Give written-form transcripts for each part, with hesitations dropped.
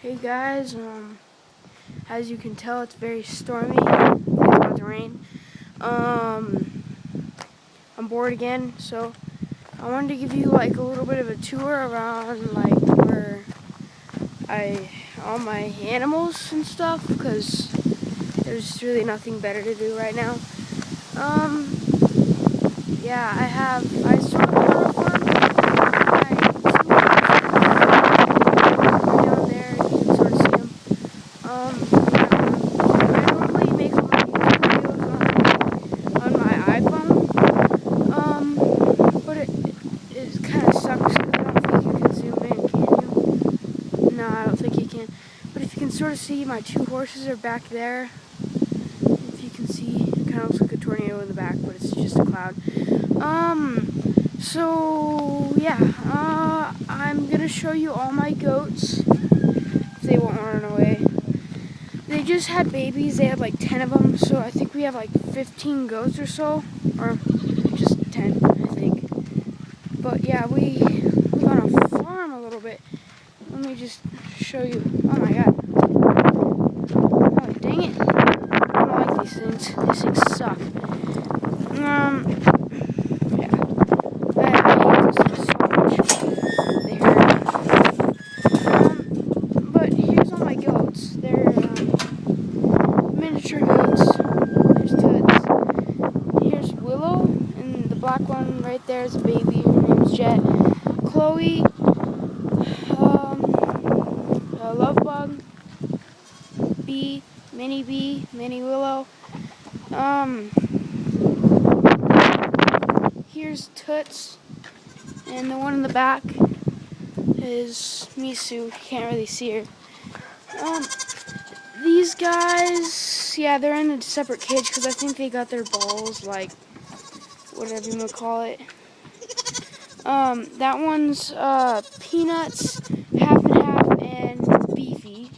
Hey guys, as you can tell, it's very stormy. It's about to rain. I'm bored again, so I wanted to give you like a little bit of a tour around like where all my animals and stuff, because there's really nothing better to do right now. Yeah, I sort of run a farm. Down there, you can sort of see them. I normally make all my YouTube videos on my iPhone. But it kind of sucks because I don't think you can zoom in, can you? No, I don't think you can. But if you can sort of see, my two horses are back there. If you can see, it kind of looks like a tornado in the back, but it's just a cloud. So yeah, I'm gonna show you all my goats if they won't run away. They just had babies. They had like 10 of them, so I think we have like 15 goats or so, or just 10, I think. But yeah, we live on a farm a little bit. Let me just show you. Oh my god. Oh, dang it. I don't like these things. These things suck. Yeah. I hate those so much. They hurt. But here's all my goats. They're miniature goats. There's Toots. Here's Willow, and the black one right there is a baby. Her name's Jet. Chloe, Lovebug, Bee, Mini Willow. Here's Toots, and the one in the back is Misu. You can't really see her. These guys, yeah, they're in a separate cage because I think they got their balls, like, whatever you want to call it. That one's Peanuts, half and half, and Beefy.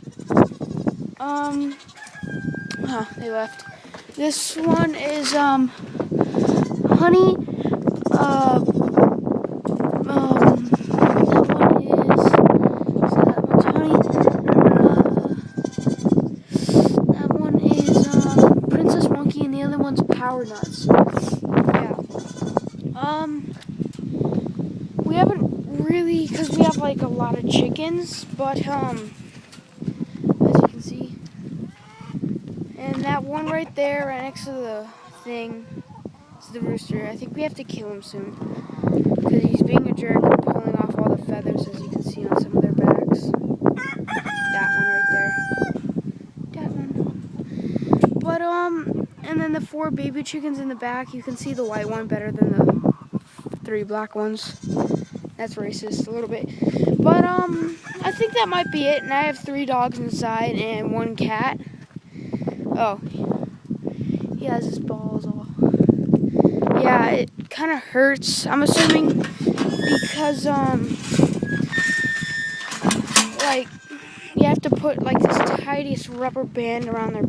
They left. This one is Honey. That one is Princess Monkey, and the other one's Power Nuts. Yeah. We haven't really, because we have like a lot of chickens, but as you can see, and that one right there, right next to the thing, is the rooster. I think we have to kill him soon, because he's being a jerk and pulling off all the feathers, as you can see on some of their backs. That one right there. That one. But and then the 4 baby chickens in the back. You can see the white one better than the 3 black ones. That's racist a little bit. But I think that might be it. And I have 3 dogs inside and 1 cat. Oh, he has his balls all. Yeah, it kind of hurts. I'm assuming because like you have to put like this tiniest rubber band around their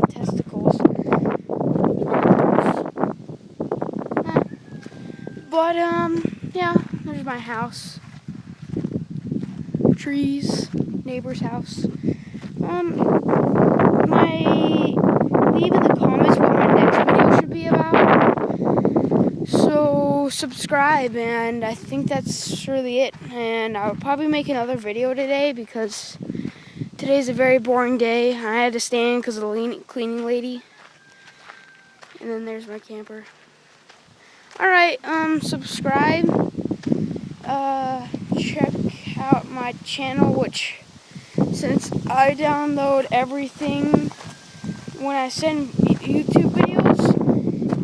testicles. But yeah, there's my house. Trees, neighbor's house. Leave in the comments what my next video should be about. So subscribe, and I think that's really it. And I'll probably make another video today because today's a very boring day. I had to stay in because of the cleaning lady. And then there's my camper. Alright, subscribe. Check out my channel, which, since I download everything when I send YouTube videos,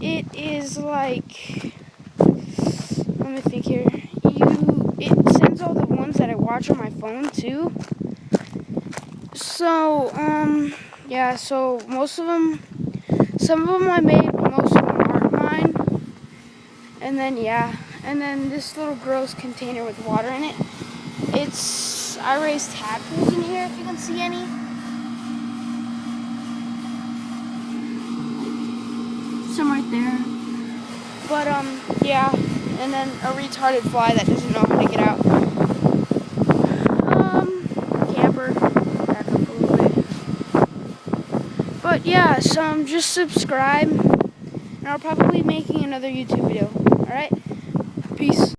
it is like, let me think here, it sends all the ones that I watch on my phone too. So, yeah, so most of them, some of them I made, but most of them aren't mine. And then, yeah, and then this little gross container with water in it, I raise tadpoles in here, if you can see any. Some right there. But, yeah, and then a retarded fly that doesn't know how to get out. But yeah, so just subscribe, and I'll probably be making another YouTube video. Alright? Peace.